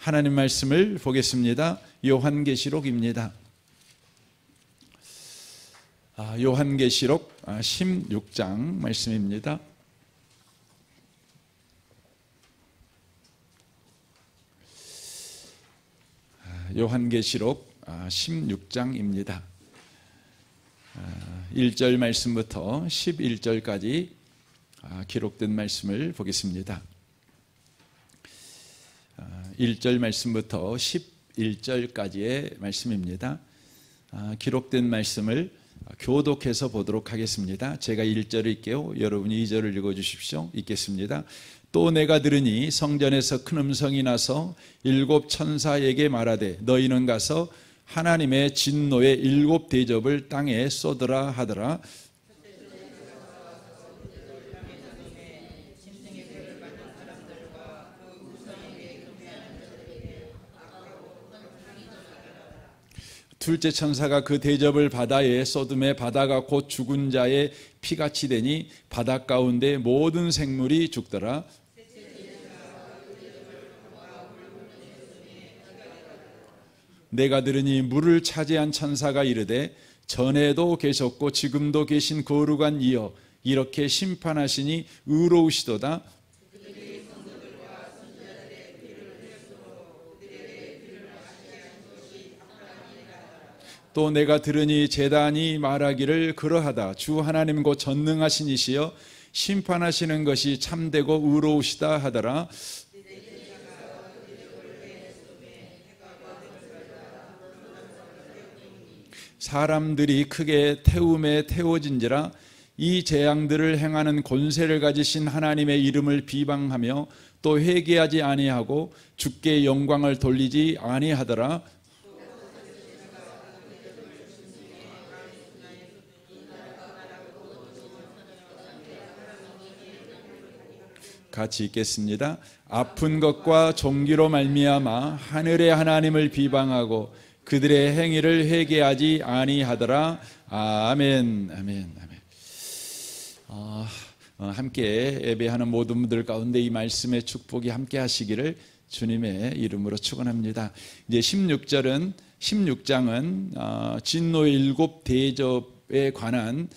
하나님 말씀을 보겠습니다. 요한계시록입니다. 요한계시록 16장 말씀입니다. 요한계시록 16장입니다. 1절 말씀부터 11절까지 기록된 말씀을 보겠습니다. 1절 말씀부터 11절까지의 말씀입니다. 기록된 말씀을 교독해서 보도록 하겠습니다. 제가 1절을 읽게요. 여러분이 2절을 읽어주십시오. 읽겠습니다. 또 내가 들으니 성전에서 큰 음성이 나서 일곱 천사에게 말하되 너희는 가서 하나님의 진노의 일곱 대접을 땅에 쏟으라 하더라. 둘째 천사가 그 대접을 바다에 쏟음에 바다가 곧 죽은 자의 피같이 되니 바다 가운데 모든 생물이 죽더라. 내가 들으니 물을 차지한 천사가 이르되 전에도 계셨고 지금도 계신 거룩한 이여 이렇게 심판하시니 의로우시도다. 또 내가 들으니 제단이 말하기를 그러하다. 주 하나님 곧 전능하신 이시여 심판하시는 것이 참되고 의로우시다 하더라. 사람들이 크게 태움에 태워진지라. 이 재앙들을 행하는 권세를 가지신 하나님의 이름을 비방하며 또 회개하지 아니하고 주께 영광을 돌리지 아니하더라. 같이 읽겠습니다. 아픈 것과 종기로 말미암아 하늘의 하나님을 비방하고 그들의 행위를 회개하지 아니하더라. 아멘. 아멘. 아멘. 함께 예배하는 모든 분들 가운데 이 말씀의 축복이 함께 하시기를 주님의 이름으로 축원합니다. 이제 16장은 진노의 일곱 대접에 관한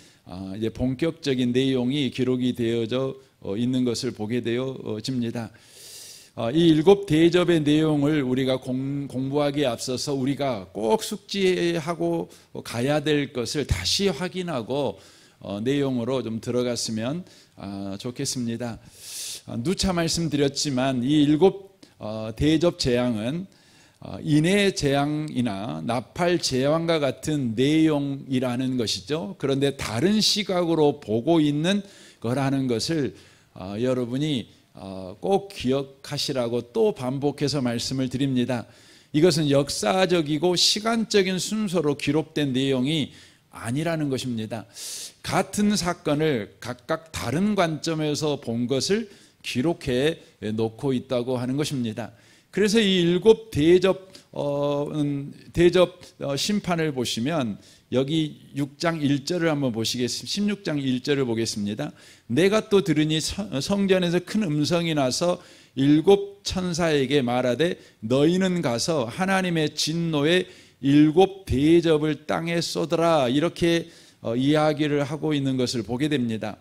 이제 본격적인 내용이 기록이 되어져 있는 것을 보게 되어집니다. 이 일곱 대접의 내용을 우리가 공부하기에 앞서서 우리가 꼭 숙지하고 가야 될 것을 다시 확인하고 내용으로 좀 들어갔으면 좋겠습니다. 누차 말씀드렸지만 이 일곱 대접 재앙은 인해 재앙이나 나팔 재앙과 같은 내용이라는 것이죠. 그런데 다른 시각으로 보고 있는 거라는 것을 여러분이 꼭 기억하시라고 또 반복해서 말씀을 드립니다. 이것은 역사적이고 시간적인 순서로 기록된 내용이 아니라는 것입니다. 같은 사건을 각각 다른 관점에서 본 것을 기록해 놓고 있다고 하는 것입니다. 그래서 이 일곱 대접 심판을 보시면 여기 6장 1절을 한번 보시겠습니다. 16장 1절을 보겠습니다. 내가 또 들으니 성전에서 큰 음성이 나서 일곱 천사에게 말하되 너희는 가서 하나님의 진노의 일곱 대접을 땅에 쏟으라. 이렇게 이야기를 하고 있는 것을 보게 됩니다.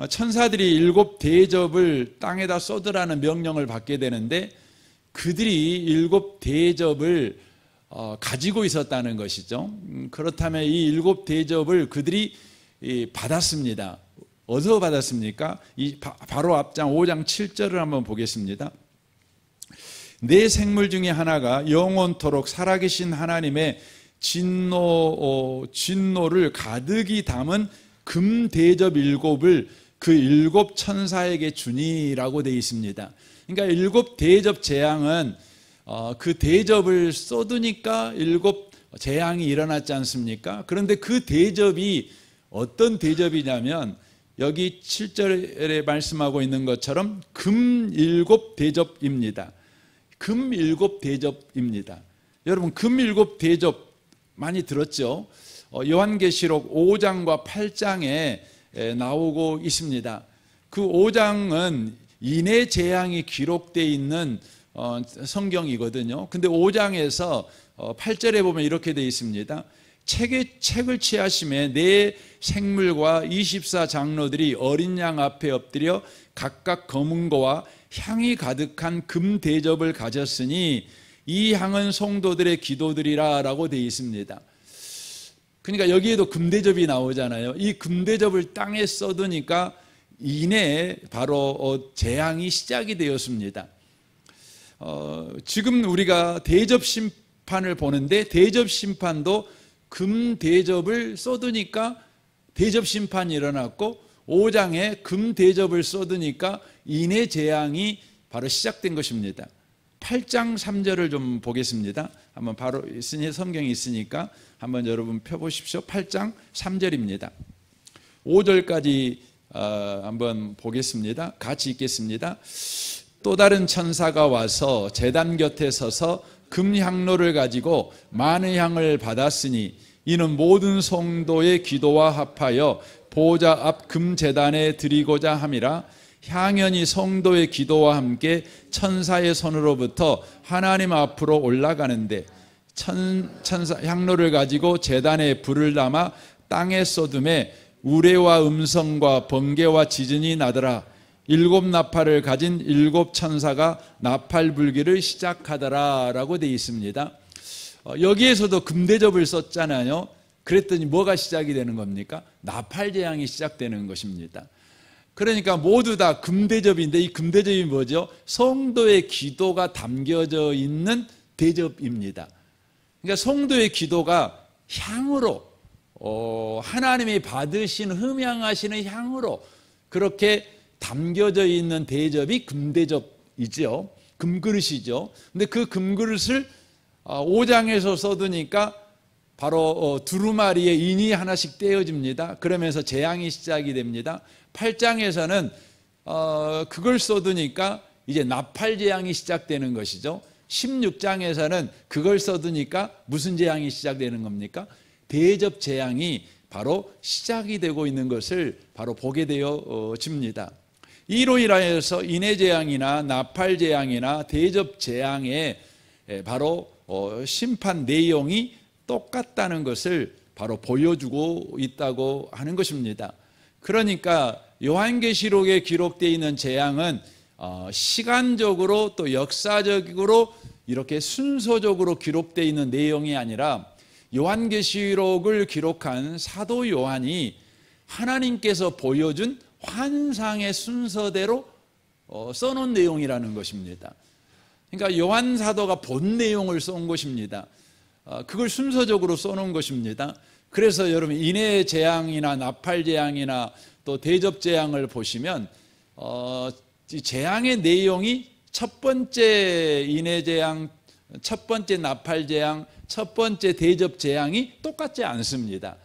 천사들이 일곱 대접을 땅에다 쏟으라는 명령을 받게 되는데 그들이 일곱 대접을 가지고 있었다는 것이죠. 그렇다면 이 일곱 대접을 그들이 받았습니다. 어디서 받았습니까? 바로 앞장 5장 7절을 한번 보겠습니다. 네 생물 중에 하나가 영원토록 살아계신 하나님의 진노를 가득히 담은 금 대접 일곱을 그 일곱 천사에게 주니라고 되어 있습니다. 그러니까 일곱 대접 재앙은 그 대접을 쏟으니까 일곱 재앙이 일어났지 않습니까? 그런데 그 대접이 어떤 대접이냐면 여기 7절에 말씀하고 있는 것처럼 금 일곱 대접입니다. 금 일곱 대접입니다. 여러분 금 일곱 대접 많이 들었죠? 요한계시록 5장과 8장에 나오고 있습니다. 그 5장은 인해 재앙이 기록되어 있는 성경이거든요. 근데 5장에서 8절에 보면 이렇게 되어 있습니다. 책을 취하심에 네 생물과 24 장로들이 어린 양 앞에 엎드려 각각 검은 거와 향이 가득한 금 대접을 가졌으니 이 향은 성도들의 기도들이라 라고 되어 있습니다. 그러니까 여기에도 금대접이 나오잖아요. 이 금대접을 땅에 쏟으니까 이내에 바로 재앙이 시작이 되었습니다. 지금 우리가 대접 심판을 보는데 대접 심판도 금대접을 쏟으니까 대접 심판이 일어났고 5장에 금대접을 쏟으니까 인해 재앙이 바로 시작된 것입니다. 8장 3절을 좀 보겠습니다. 한번 바로 있으니 성경이 있으니까 한번 여러분 펴보십시오. 8장 3절입니다. 5절까지 한번 보겠습니다. 같이 읽겠습니다. 또 다른 천사가 와서 제단 곁에 서서 금향로를 가지고 많은 향을 받았으니 이는 모든 성도의 기도와 합하여 보좌 앞 금제단에 드리고자 함이라. 향연이 성도의 기도와 함께 천사의 손으로부터 하나님 앞으로 올라가는데 천사 향로를 가지고 제단에 불을 담아 땅에 쏟음에 우레와 음성과 번개와 지진이 나더라. 7 나팔을 가진 7 천사가 나팔 불기를 시작하더라 라고 되어 있습니다. 여기에서도 금대접을 썼잖아요. 그랬더니 뭐가 시작이 되는 겁니까? 나팔 재앙이 시작되는 것입니다. 그러니까 모두 다 금대접인데 이 금대접이 뭐죠? 성도의 기도가 담겨져 있는 대접입니다. 그러니까 성도의 기도가 향으로 하나님이 받으신 흠향하시는 향으로 그렇게 담겨져 있는 대접이 금대접이죠. 금그릇이죠. 근데 그 금그릇을 5장에서 써두니까 바로 두루마리에 인이 하나씩 떼어집니다. 그러면서 재앙이 시작이 됩니다. 8장에서는 그걸 써두니까 이제 나팔 재앙이 시작되는 것이죠. 16장에서는 그걸 써두니까 무슨 재앙이 시작되는 겁니까? 대접 재앙이 바로 시작이 되고 있는 것을 바로 보게 되어집니다. 이로 인하여서 인해 재앙이나 나팔 재앙이나 대접 재앙에 바로 심판 내용이 똑같다는 것을 바로 보여주고 있다고 하는 것입니다. 그러니까 요한계시록에 기록되어 있는 재앙은 시간적으로 또 역사적으로 이렇게 순서적으로 기록되어 있는 내용이 아니라 요한계시록을 기록한 사도 요한이 하나님께서 보여준 환상의 순서대로 써놓은 내용이라는 것입니다. 그러니까 요한 사도가 본 내용을 써온 것입니다. 그걸 순서적으로 써놓은 것입니다. 그래서 여러분 인해 재앙이나 나팔 재앙이나 또 대접 재앙을 보시면 재앙의 내용이 첫 번째 인해 재앙, 첫 번째 나팔 재앙, 첫 번째 대접 재앙이 똑같지 않습니다.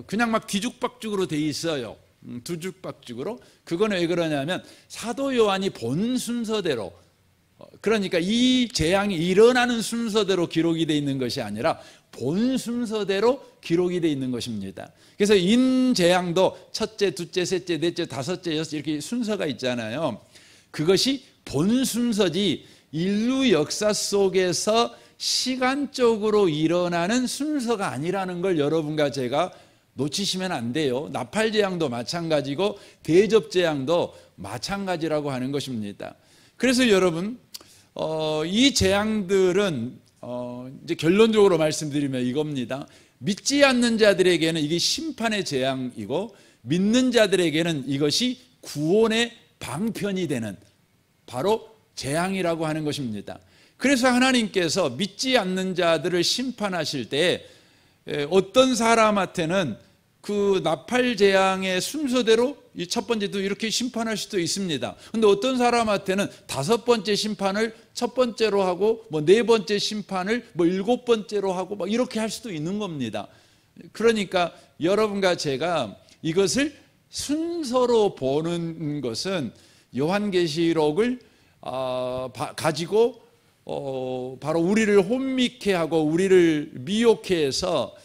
그냥 막 뒤죽박죽으로 돼 있어요. 뒤죽박죽으로. 그건 왜 그러냐면 사도 요한이 본 순서대로, 그러니까 이 재앙이 일어나는 순서대로 기록이 되어 있는 것이 아니라 본 순서대로 기록이 되어 있는 것입니다. 그래서 인재앙도 첫째, 둘째, 셋째, 넷째, 다섯째, 여섯째 이렇게 순서가 있잖아요. 그것이 본 순서지 인류 역사 속에서 시간적으로 일어나는 순서가 아니라는 걸 여러분과 제가 놓치시면 안 돼요. 나팔재앙도 마찬가지고 대접재앙도 마찬가지라고 하는 것입니다. 그래서 여러분 이 재앙들은 이제 결론적으로 말씀드리면 이겁니다. 믿지 않는 자들에게는 이게 심판의 재앙이고 믿는 자들에게는 이것이 구원의 방편이 되는 바로 재앙이라고 하는 것입니다. 그래서 하나님께서 믿지 않는 자들을 심판하실 때 어떤 사람한테는 그 나팔 재앙의 순서대로 이 첫 번째도 이렇게 심판할 수도 있습니다. 그런데 어떤 사람한테는 5번째 심판을 첫 번째로 하고 뭐 4번째 심판을 뭐 7번째로 하고 막 이렇게 할 수도 있는 겁니다. 그러니까 여러분과 제가 이것을 순서로 보는 것은 요한계시록을 가지고 바로 우리를 혼미케 하고 우리를 미혹해 해서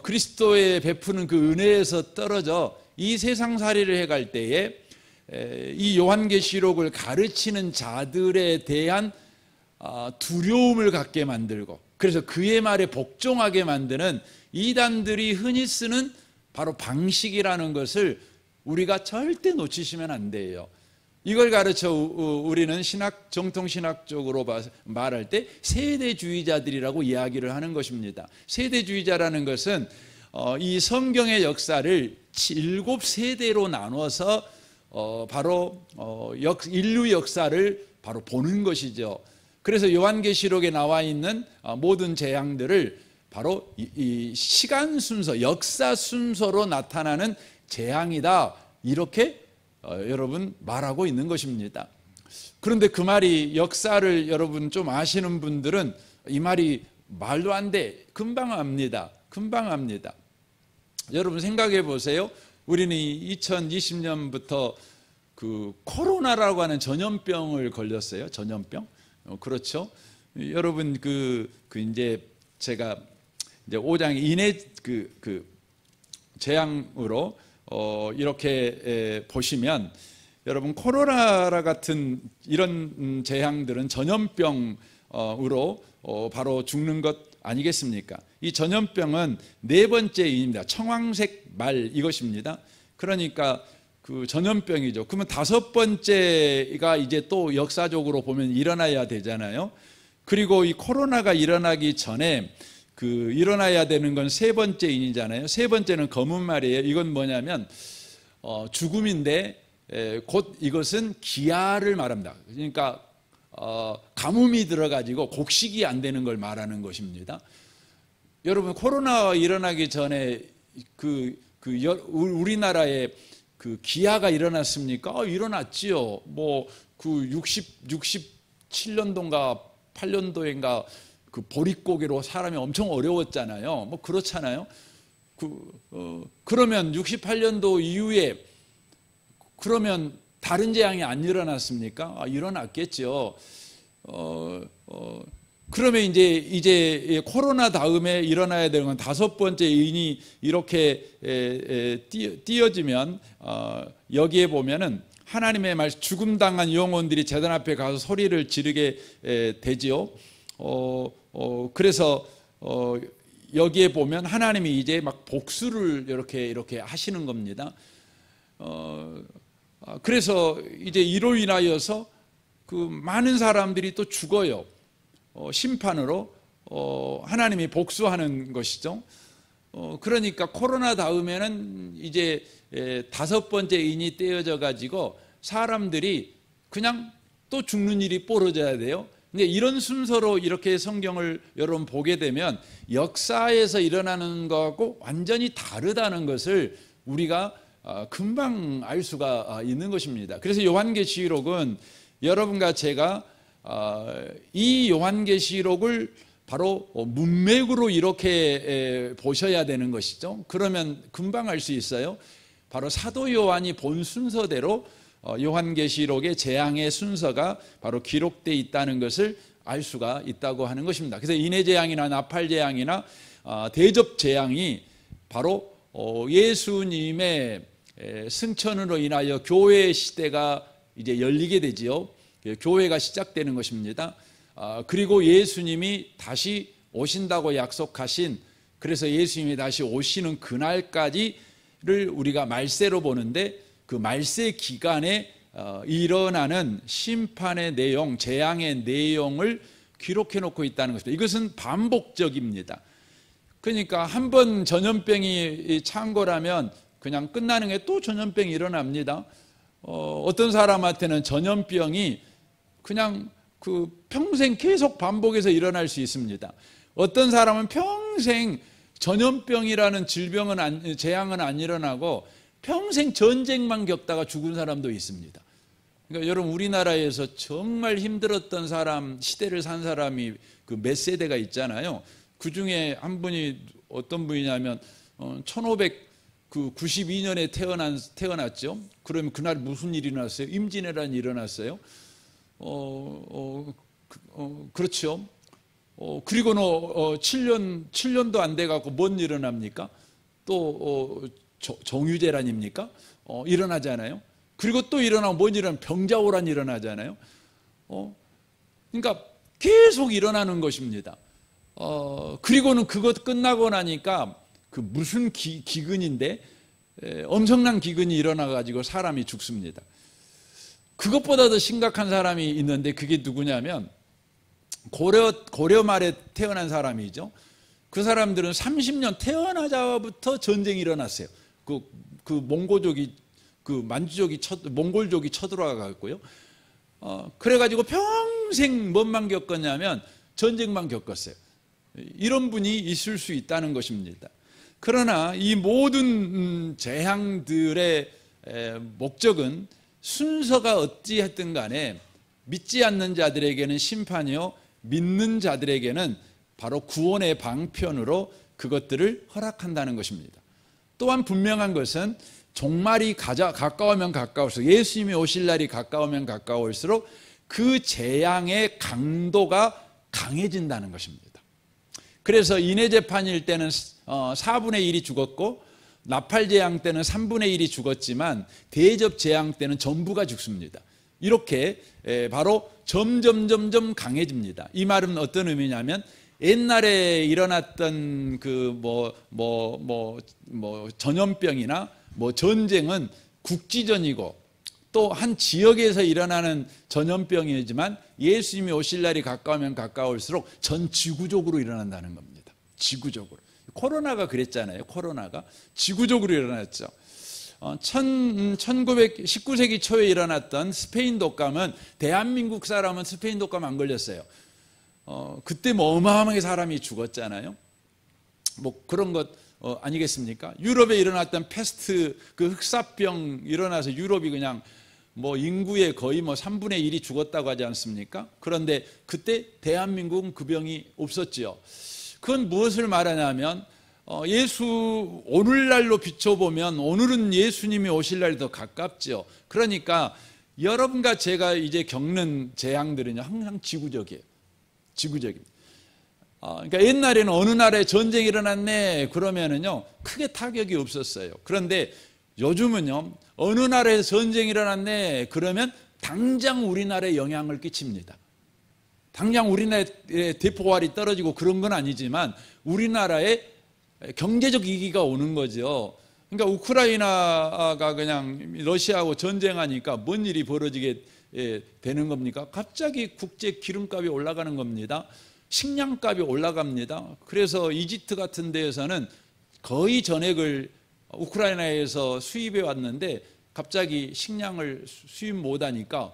그리스도의 베푸는 그 은혜에서 떨어져 이 세상살이를 해갈 때에 이 요한계시록을 가르치는 자들에 대한 두려움을 갖게 만들고, 그래서 그의 말에 복종하게 만드는 이단들이 흔히 쓰는 바로 방식이라는 것을 우리가 절대 놓치시면 안 돼요. 이걸 가르쳐 우리는 정통신학적으로 말할 때 세대주의자들이라고 이야기를 하는 것입니다. 세대주의자라는 것은 이 성경의 역사를 7세대로 나눠서 바로 인류 역사를 바로 보는 것이죠. 그래서 요한계시록에 나와 있는 모든 재앙들을 바로 이 시간 순서, 역사 순서로 나타나는 재앙이다, 이렇게 여러분 말하고 있는 것입니다. 그런데 그 말이, 역사를 여러분 좀 아시는 분들은 이 말이 말도 안 돼, 금방 압니다. 여러분 생각해 보세요. 우리는 2020년부터 그 코로나라고 하는 전염병을 걸렸어요. 전염병. 그렇죠. 여러분 이제 제가 이제 5장 이내 재앙으로 이렇게 보시면, 여러분 코로나 같은 이런 재앙들은 전염병으로 바로 죽는 것 아니겠습니까? 이 전염병은 4번째입니다. 청황색 말, 이것입니다. 그러니까 그 전염병이죠. 그러면 5번째가 이제 또 역사적으로 보면 일어나야 되잖아요. 그리고 이 코로나가 일어나기 전에 일어나야 되는 건 3번째 인이잖아요. 3번째는 검은 말이에요. 이건 뭐냐면 죽음인데 곧 이것은 기아를 말합니다. 그러니까 가뭄이 들어가지고 곡식이 안 되는 걸 말하는 것입니다. 여러분 코로나 일어나기 전에 우리나라에 기아가 일어났습니까? 일어났지요. 뭐 67년도인가 8년도인가 보릿고개로 사람이 엄청 어려웠잖아요. 뭐 그렇잖아요. 그러면 68년도 이후에 그러면 다른 재앙이 안 일어났습니까? 일어났겠죠. 그러면 이제 코로나 다음에 일어나야 되는 건 5번째 인이 이렇게 띄어지면, 여기에 보면은 하나님의 말씀, 죽음당한 영혼들이 제단 앞에 가서 소리를 지르게 되지요. 그래서 여기에 보면 하나님이 이제 막 복수를 이렇게 하시는 겁니다. 그래서 이제 이로 인하여서 많은 사람들이 또 죽어요. 심판으로 하나님이 복수하는 것이죠. 그러니까 코로나 다음에는 이제 5번째 인이 떼어져 가지고 사람들이 그냥 또 죽는 일이 벌어져야 돼요. 근데 이런 순서로 이렇게 성경을 여러분 보게 되면 역사에서 일어나는 것하고 완전히 다르다는 것을 우리가 금방 알 수가 있는 것입니다. 그래서 요한계시록은 여러분과 제가 이 요한계시록을 바로 문맥으로 이렇게 보셔야 되는 것이죠. 그러면 금방 알 수 있어요. 바로 사도 요한이 본 순서대로 요한계시록의 재앙의 순서가 바로 기록되어 있다는 것을 알 수가 있다고 하는 것입니다. 그래서 인해재앙이나 나팔재앙이나 대접재앙이 바로 예수님의 승천으로 인하여 교회 시대가 이제 열리게 되지요. 교회가 시작되는 것입니다. 그리고 예수님이 다시 오신다고 약속하신, 그래서 예수님이 다시 오시는 그날까지를 우리가 말세로 보는데, 그 말세 기간에 일어나는 심판의 내용, 재앙의 내용을 기록해 놓고 있다는 것입니다. 이것은 반복적입니다. 그러니까 한 번 전염병이 찬 거라면 그냥 끝나는 게 또 전염병이 일어납니다. 어떤 사람한테는 전염병이 그냥 평생 계속 반복해서 일어날 수 있습니다. 어떤 사람은 평생 전염병이라는 재앙은 안 일어나고 평생 전쟁만 겪다가 죽은 사람도 있습니다. 그러니까 여러분 우리나라에서 정말 힘들었던 사람, 시대를 산 사람이 몇 세대가 있잖아요. 그 중에 한 분이 어떤 분이냐면 1592년에 태어났죠. 그러면 그날 무슨 일이 일어났어요? 임진왜란이 일어났어요. 그렇죠. 그리고는 7년도 안 돼갖고 뭔 일어납니까? 또 정유재란입니까? 일어나잖아요. 그리고 또 일어나면 뭔 일어나면 병자호란이 일어나잖아요. 그러니까 계속 일어나는 것입니다. 그리고는 그것 끝나고 나니까 그 무슨 기근인데 엄청난 기근이 일어나가지고 사람이 죽습니다. 그것보다 더 심각한 사람이 있는데 그게 누구냐면 고려 말에 태어난 사람이죠. 그 사람들은 30년 태어나자부터 전쟁이 일어났어요. 그 몽고족이 그 만주족이 몽골족이 쳐들어가고요. 그래가지고 평생 뭔만 겪었냐면 전쟁만 겪었어요. 이런 분이 있을 수 있다는 것입니다. 그러나 이 모든 재앙들의 목적은 순서가 어찌했든 간에 믿지 않는 자들에게는 심판이요 믿는 자들에게는 바로 구원의 방편으로 그것들을 허락한다는 것입니다. 또한 분명한 것은 종말이 가까우면 가까울수록, 예수님이 오실 날이 가까우면 가까울수록 그 재앙의 강도가 강해진다는 것입니다. 그래서 인해재판일 때는 4분의 1이 죽었고 나팔재앙 때는 3분의 1이 죽었지만 대접재앙 때는 전부가 죽습니다. 이렇게 바로 점점 강해집니다. 이 말은 어떤 의미냐면 옛날에 일어났던 그 전염병이나 전쟁은 국지전이고 또 한 지역에서 일어나는 전염병이지만 예수님이 오실 날이 가까우면 가까울수록 전 지구적으로 일어난다는 겁니다. 지구적으로. 코로나가 그랬잖아요. 코로나가 지구적으로 일어났죠. 19세기 초에 일어났던 스페인 독감은 대한민국 사람은 스페인 독감 안 걸렸어요. 그때 어마어마하게 사람이 죽었잖아요. 그런 것 아니겠습니까? 유럽에 일어났던 패스트 그 흑사병 일어나서 유럽이 그냥 인구의 거의 3분의 1이 죽었다고 하지 않습니까? 그런데 그때 대한민국은 그 병이 없었지요. 그건 무엇을 말하냐면 예수 오늘날로 비춰보면 오늘은 예수님이 오실 날이 더 가깝죠. 그러니까 여러분과 제가 이제 겪는 재앙들은 항상 지구적이에요. 지구적입니다. 그러니까 옛날에는 어느 나라에 전쟁이 일어났네 그러면은요 크게 타격이 없었어요. 그런데 요즘은요 어느 나라에 전쟁이 일어났네 그러면 당장 우리나라에 영향을 끼칩니다. 당장 우리나라의 대포알이 떨어지고 그런 건 아니지만 우리나라에 경제적 위기가 오는 거죠. 그러니까 우크라이나가 그냥 러시아하고 전쟁하니까 뭔 일이 벌어지게 되는 겁니까? 갑자기 국제 기름값이 올라가는 겁니다. 식량값이 올라갑니다. 그래서 이집트 같은 데에서는 거의 전액을 우크라이나에서 수입해 왔는데 갑자기 식량을 수입 못하니까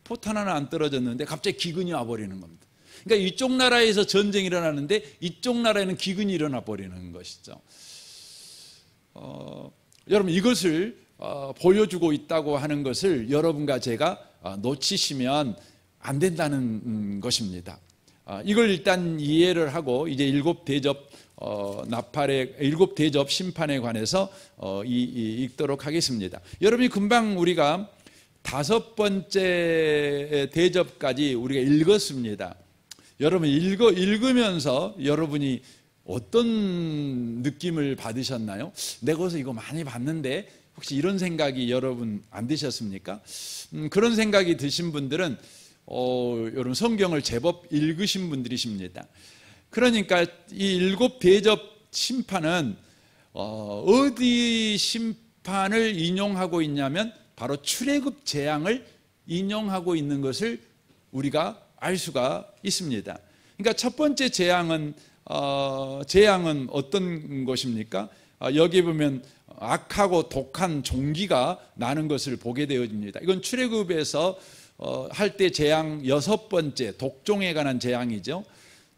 포탄 하나 안 떨어졌는데 갑자기 기근이 와버리는 겁니다. 그러니까 이쪽 나라에서 전쟁이 일어나는데 이쪽 나라에는 기근이 일어나 버리는 것이죠. 여러분 이것을 보여주고 있다고 하는 것을 여러분과 제가 놓치시면 안 된다는 것입니다. 이걸 일단 이해를 하고 이제 일곱 대접 심판에 관해서 읽도록 하겠습니다. 여러분이 금방 우리가 5번째 대접까지 우리가 읽었습니다. 여러분 읽으면서 여러분이 어떤 느낌을 받으셨나요? 내가 어디서 이거 많이 봤는데 혹시 이런 생각이 여러분 안 드셨습니까? 그런 생각이 드신 분들은 여러분 성경을 제법 읽으신 분들이십니다. 그러니까 이 7대접 심판은 어디 심판을 인용하고 있냐면 바로 출애굽 재앙을 인용하고 있는 것을 우리가 알 수가 있습니다. 그러니까 첫 번째 재앙은 어떤 것입니까? 여기 보면 악하고 독한 종기가 나는 것을 보게 되어집니다. 이건 출애굽에서 할 때 재앙 6번째 독종에 관한 재앙이죠.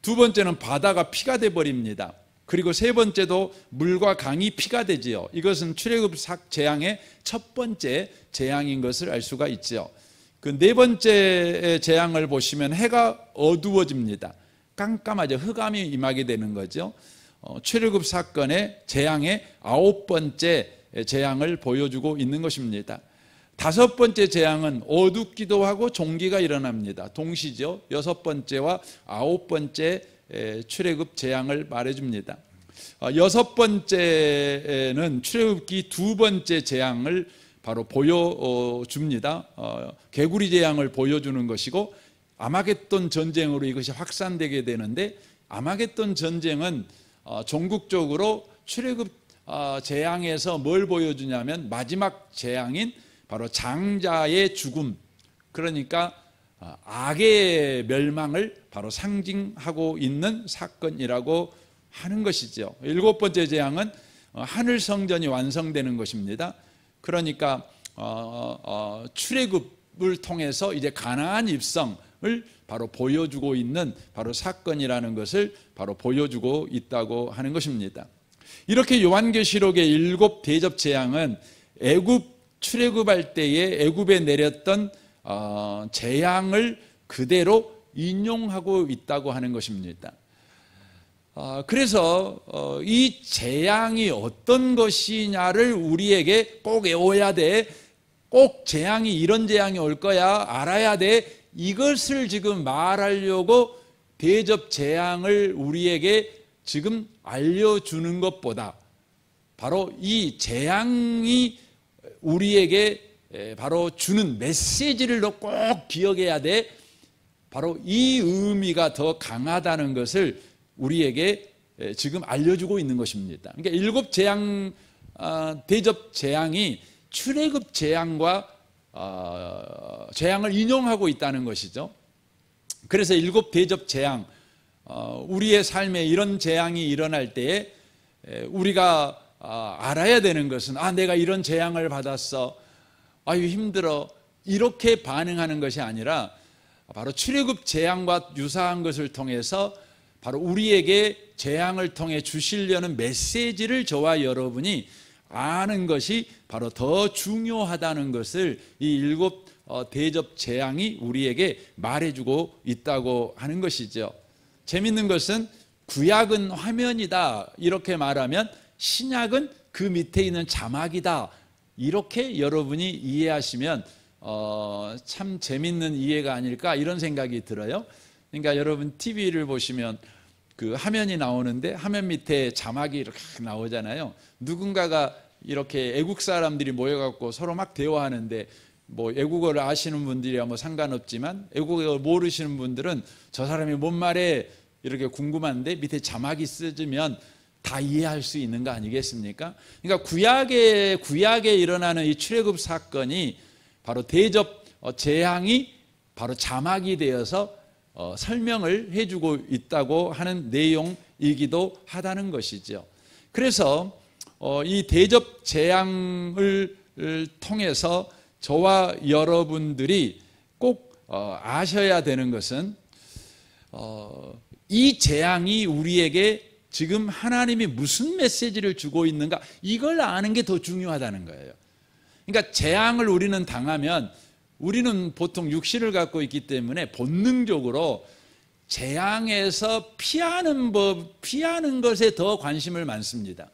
두 번째는 바다가 피가 돼 버립니다. 그리고 세 번째도 물과 강이 피가 되지요. 이것은 출애굽 재앙의 첫 번째 재앙인 것을 알 수가 있죠. 그 네 번째 재앙을 보시면 해가 어두워집니다. 깜깜하죠. 흑암이 임하게 되는 거죠. 출애굽 사건의 재앙의 9번째 재앙을 보여주고 있는 것입니다. 5번째 재앙은 어둡기도 하고 종기가 일어납니다. 동시죠. 6번째와 9번째 출애굽 재앙을 말해줍니다. 6번째는 출애굽기 2번째 재앙을 바로 보여줍니다. 개구리 재앙을 보여주는 것이고, 아마겟돈 전쟁으로 이것이 확산되게 되는데, 아마겟돈 전쟁은 종국적으로 출애굽 재앙에서 뭘 보여주냐면 마지막 재앙인 바로 장자의 죽음, 그러니까 악의 멸망을 바로 상징하고 있는 사건이라고 하는 것이죠. 7번째 재앙은 하늘 성전이 완성되는 것입니다. 그러니까 출애굽을 통해서 이제 가나안 입성을 바로 보여주고 있는 바로 사건이라는 것을 바로 보여주고 있다고 하는 것입니다. 이렇게 요한계시록의 7 대접 재앙은 애굽 출애굽할 때에 애굽에 내렸던 재앙을 그대로 인용하고 있다고 하는 것입니다. 그래서 이 재앙이 어떤 것이냐를 우리에게 꼭 외워야 돼. 꼭 재앙이 이런 재앙이 올 거야 알아야 돼. 이것을 지금 말하려고 대접 재앙을 우리에게 지금 알려주는 것보다 바로 이 재앙이 우리에게 바로 주는 메시지를 꼭 기억해야 돼. 바로 이 의미가 더 강하다는 것을 우리에게 지금 알려주고 있는 것입니다. 그러니까 7 재앙, 대접 재앙이 출애굽 재앙과 재앙을 인용하고 있다는 것이죠. 그래서 7 대접 재앙, 우리의 삶에 이런 재앙이 일어날 때에 우리가 알아야 되는 것은 내가 이런 재앙을 받았어, 아유 힘들어, 이렇게 반응하는 것이 아니라 바로 출애굽 재앙과 유사한 것을 통해서 바로 우리에게 재앙을 통해 주시려는 메시지를 저와 여러분이 아는 것이 바로 더 중요하다는 것을 이 7 대접 재앙이 우리에게 말해주고 있다고 하는 것이죠. 재밌는 것은 구약은 화면이다 이렇게 말하면 신약은 그 밑에 있는 자막이다 이렇게 여러분이 이해하시면 참 재밌는 이해가 아닐까 이런 생각이 들어요. 그러니까 여러분 TV를 보시면 그 화면이 나오는데 화면 밑에 자막이 이렇게 나오잖아요. 누군가가 이렇게 애국 사람들이 모여갖고 서로 막 대화하는데 뭐 애국어를 아시는 분들이야 뭐 상관없지만 애국어를 모르시는 분들은 저 사람이 뭔 말에 이렇게 궁금한데 밑에 자막이 쓰지면 다 이해할 수 있는 거 아니겠습니까? 그러니까 구약에 일어나는 이 출애굽 사건이 바로 대접 재앙이 바로 자막이 되어서 설명을 해주고 있다고 하는 내용이기도 하다는 것이죠. 그래서 이 대접 재앙을 통해서 저와 여러분들이 꼭 아셔야 되는 것은 이 재앙이 우리에게 지금 하나님이 무슨 메시지를 주고 있는가 이걸 아는 게 더 중요하다는 거예요. 그러니까 재앙을 우리는 당하면 우리는 보통 육신을 갖고 있기 때문에 본능적으로 재앙에서 피하는 법, 피하는 것에 더 관심을 많습니다.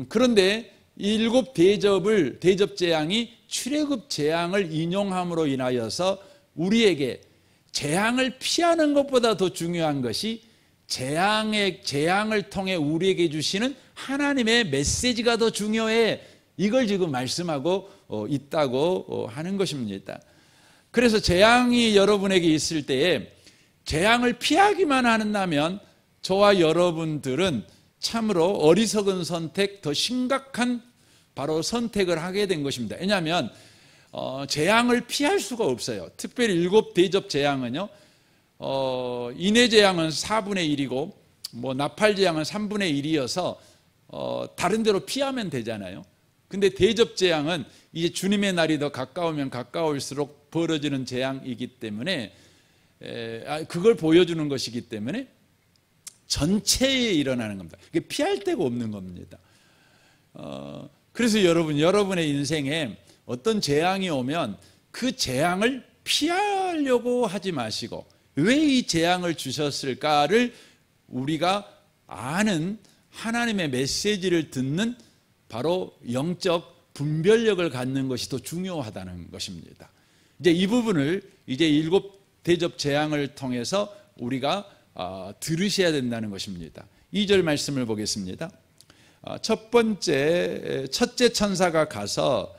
그런데 이 7 대접 재앙이 출애굽 재앙을 인용함으로 인하여서 우리에게 재앙을 피하는 것보다 더 중요한 것이 재앙을 통해 우리에게 주시는 하나님의 메시지가 더 중요해. 이걸 지금 말씀하고 있다고 하는 것입니다. 그래서 재앙이 여러분에게 있을 때에 재앙을 피하기만 한다면 저와 여러분들은 참으로 어리석은 선택, 더 심각한 바로 선택을 하게 된 것입니다. 왜냐하면 재앙을 피할 수가 없어요. 특별히 7 대접 재앙은요, 인해 재앙은 4분의 1이고 뭐 나팔 재앙은 3분의 1이어서 다른 데로 피하면 되잖아요. 근데 대접 재앙은 이제 주님의 날이 더 가까우면 가까울수록 벌어지는 재앙이기 때문에 그걸 보여주는 것이기 때문에 전체에 일어나는 겁니다. 이게 피할 데가 없는 겁니다. 그래서 여러분의 인생에 어떤 재앙이 오면 그 재앙을 피하려고 하지 마시고 왜 이 재앙을 주셨을까를 우리가 아는 하나님의 메시지를 듣는 바로 영적 분별력을 갖는 것이 더 중요하다는 것입니다. 이제 이 부분을 이제 7 대접 재앙을 통해서 우리가 들으셔야 된다는 것입니다. 2절 말씀을 보겠습니다. 첫째 천사가 가서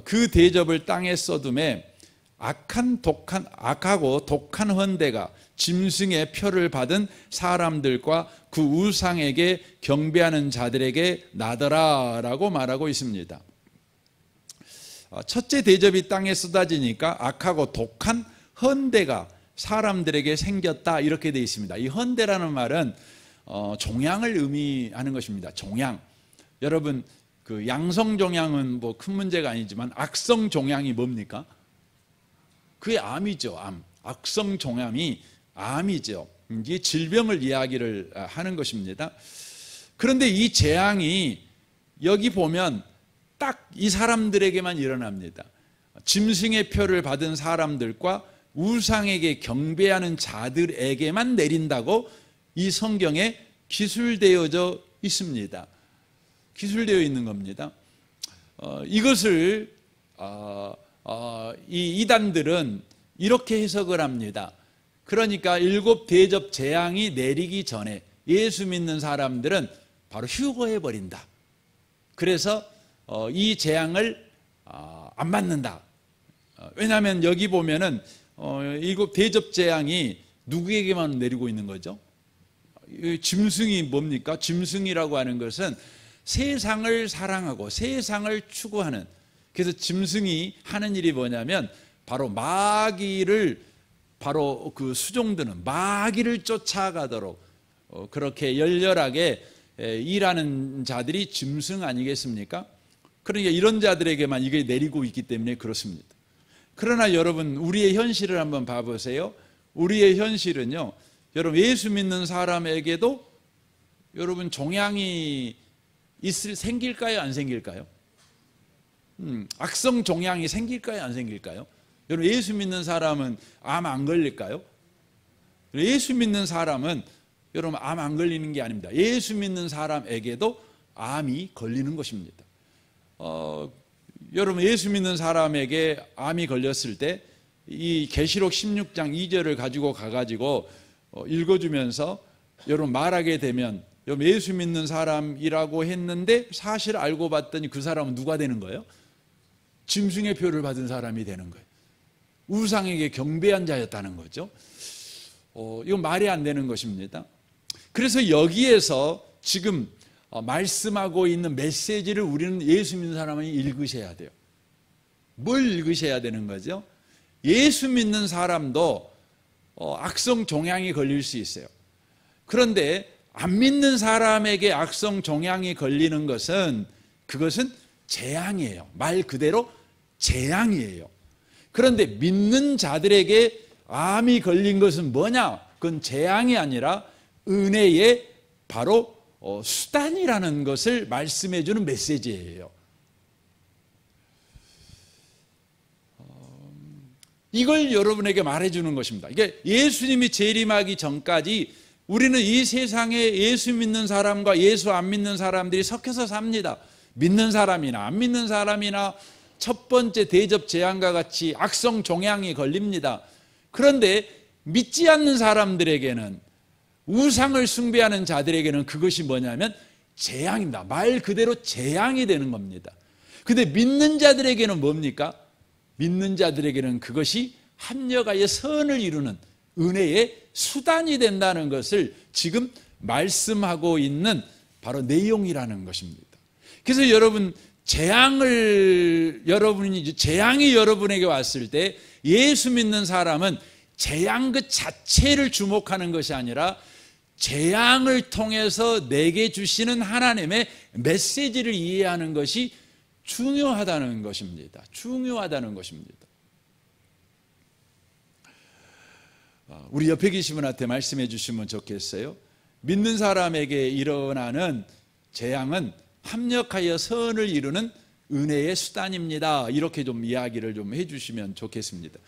그 대접을 땅에 쏟음에 악하고 독한 헌대가 짐승의 표를 받은 사람들과 그 우상에게 경배하는 자들에게 나더라라고 말하고 있습니다. 첫째 대접이 땅에 쏟아지니까 악하고 독한 헌대가 사람들에게 생겼다 이렇게 되어 있습니다. 이 헌대라는 말은 종양을 의미하는 것입니다. 종양. 여러분 그 양성 종양은 뭐 큰 문제가 아니지만 악성 종양이 뭡니까? 그게 암이죠. 암. 악성 종양이 암이죠. 이게 질병을 이야기를 하는 것입니다. 그런데 이 재앙이 여기 보면 딱 이 사람들에게만 일어납니다. 짐승의 표를 받은 사람들과 우상에게 경배하는 자들에게만 내린다고 이 성경에 기술되어져 있습니다. 기술되어 있는 겁니다. 이것을 이 이단들은 이렇게 해석을 합니다. 그러니까 일곱 대접 재앙이 내리기 전에 예수 믿는 사람들은 바로 휴거해 버린다. 그래서 이 재앙을 안 받는다. 왜냐하면 여기 보면은 일곱 대접 재앙이 누구에게만 내리고 있는 거죠? 짐승이 뭡니까? 짐승이라고 하는 것은 세상을 사랑하고 세상을 추구하는, 그래서 짐승이 하는 일이 뭐냐면 바로 마귀를, 바로 그 수종드는 마귀를 쫓아가도록 그렇게 열렬하게 일하는 자들이 짐승 아니겠습니까? 그러니까 이런 자들에게만 이게 내리고 있기 때문에 그렇습니다. 그러나 여러분, 우리의 현실을 한번 봐보세요. 우리의 현실은요, 여러분 예수 믿는 사람에게도 여러분 종양이 생길까요? 안 생길까요? 악성 종양이 생길까요? 안 생길까요? 여러분 예수 믿는 사람은 암 안 걸릴까요? 예수 믿는 사람은 여러분 암 안 걸리는 게 아닙니다. 예수 믿는 사람에게도 암이 걸리는 것입니다. 여러분 예수 믿는 사람에게 암이 걸렸을 때 이 계시록 16장 2절을 가지고 가가지고 읽어주면서 여러분 말하게 되면, 여러분 예수 믿는 사람이라고 했는데 사실 알고 봤더니 그 사람은 누가 되는 거예요? 짐승의 표를 받은 사람이 되는 거예요. 우상에게 경배한 자였다는 거죠. 이건 말이 안 되는 것입니다. 그래서 여기에서 지금 말씀하고 있는 메시지를 우리는 예수 믿는 사람이 읽으셔야 돼요. 뭘 읽으셔야 되는 거죠? 예수 믿는 사람도 악성 종양이 걸릴 수 있어요. 그런데 안 믿는 사람에게 악성 종양이 걸리는 것은, 그것은 재앙이에요. 말 그대로 재앙이에요. 그런데 믿는 자들에게 암이 걸린 것은 뭐냐? 그건 재앙이 아니라 은혜의 바로 수단이라는 것을 말씀해 주는 메시지예요. 이걸 여러분에게 말해 주는 것입니다. 이게 예수님이 재림하기 전까지 우리는 이 세상에 예수 믿는 사람과 예수 안 믿는 사람들이 섞여서 삽니다. 믿는 사람이나 안 믿는 사람이나 첫 번째 대접 재앙과 같이 악성 종양이 걸립니다. 그런데 믿지 않는 사람들에게는, 우상을 숭배하는 자들에게는 그것이 뭐냐면 재앙입니다. 말 그대로 재앙이 되는 겁니다. 근데 믿는 자들에게는 뭡니까? 믿는 자들에게는 그것이 합력하여 선을 이루는 은혜의 수단이 된다는 것을 지금 말씀하고 있는 바로 내용이라는 것입니다. 그래서 여러분, 재앙이 여러분에게 왔을 때 예수 믿는 사람은 재앙 그 자체를 주목하는 것이 아니라 재앙을 통해서 내게 주시는 하나님의 메시지를 이해하는 것이 중요하다는 것입니다. 중요하다는 것입니다. 우리 옆에 계신 분한테 말씀해 주시면 좋겠어요. 믿는 사람에게 일어나는 재앙은 합력하여 선을 이루는 은혜의 수단입니다. 이렇게 좀 이야기를 좀 해주시면 좋겠습니다.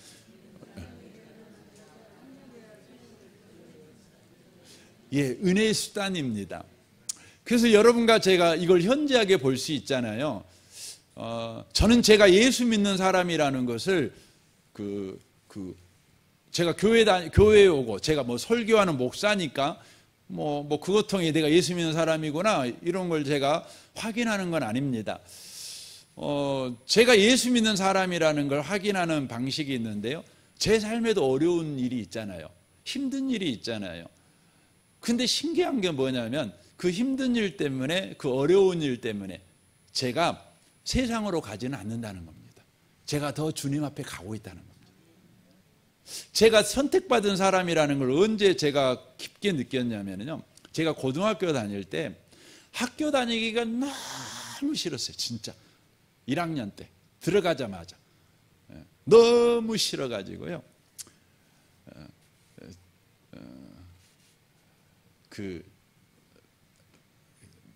예, 은혜의 수단입니다. 그래서 여러분과 제가 이걸 현저하게 볼 수 있잖아요. 저는 제가 예수 믿는 사람이라는 것을 제가 교회에 오고 제가 뭐 설교하는 목사니까 뭐 그것 통해 내가 예수 믿는 사람이구나 이런 걸 제가 확인하는 건 아닙니다. 제가 예수 믿는 사람이라는 걸 확인하는 방식이 있는데요. 제 삶에도 어려운 일이 있잖아요. 힘든 일이 있잖아요. 근데 신기한 게 뭐냐면 그 힘든 일 때문에, 그 어려운 일 때문에 제가 세상으로 가지는 않는다는 겁니다. 제가 더 주님 앞에 가고 있다는 겁니다. 제가 선택받은 사람이라는 걸 언제 제가 깊게 느꼈냐면요. 제가 고등학교 다닐 때 학교 다니기가 너무 싫었어요. 진짜 1학년 때 들어가자마자 너무 싫어가지고요.